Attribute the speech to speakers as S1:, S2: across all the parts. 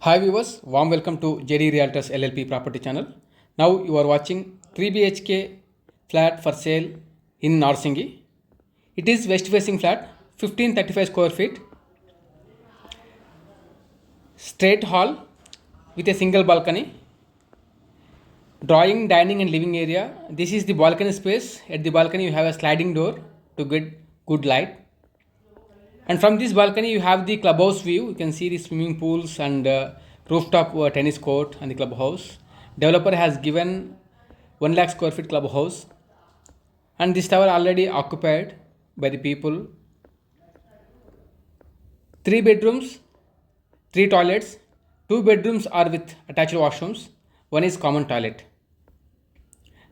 S1: Hi viewers, warm welcome to JD Realtors LLP property channel. Now you are watching 3 BHK flat for sale in Narsingi. It is west facing flat, 1535 square feet, straight hall with a single balcony, drawing, dining and living area. This is the balcony space. At the balcony you have a sliding door to get good light. And from this balcony you have the clubhouse view. You can see the swimming pools and rooftop tennis court and the clubhouse. Developer has given 1 lakh square feet clubhouse, and this tower already occupied by the people. 3 bedrooms, 3 toilets. 2 bedrooms are with attached washrooms. 1 is common toilet.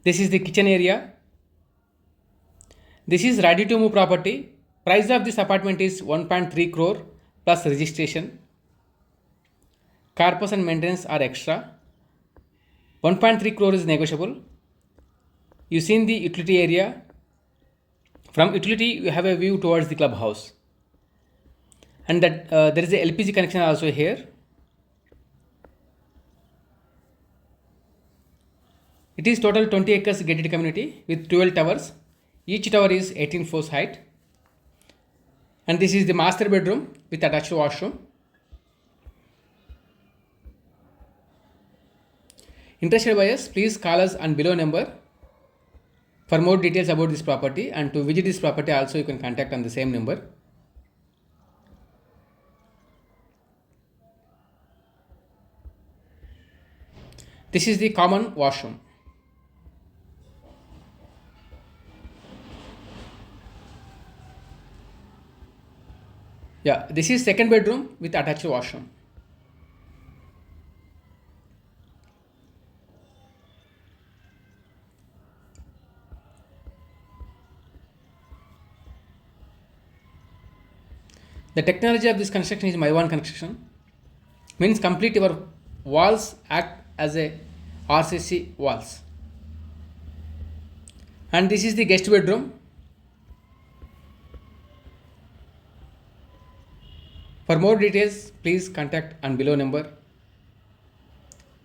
S1: This is the kitchen area. This is ready to move property. Price of this apartment is 1.3 crore plus registration. Corpus and maintenance are extra. 1.3 crore is negotiable. You see in the utility area. From utility you have a view towards the clubhouse. And that there is a LPG connection also here. It is total 20 acres gated community with 12 towers. Each tower is 18 floors height. And this is the master bedroom with attached washroom. Interested buyers, please call us on below number for more details about this property, and to visit this property also you can contact on the same number. This is the common washroom. Yeah, this is second bedroom with attached washroom. The technology of this construction is My One construction. Means complete your walls act as a RCC walls. And this is the guest bedroom. For more details, please contact on below number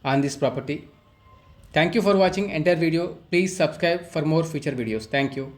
S1: on this property. Thank you for watching entire video. Please subscribe for more future videos. Thank you.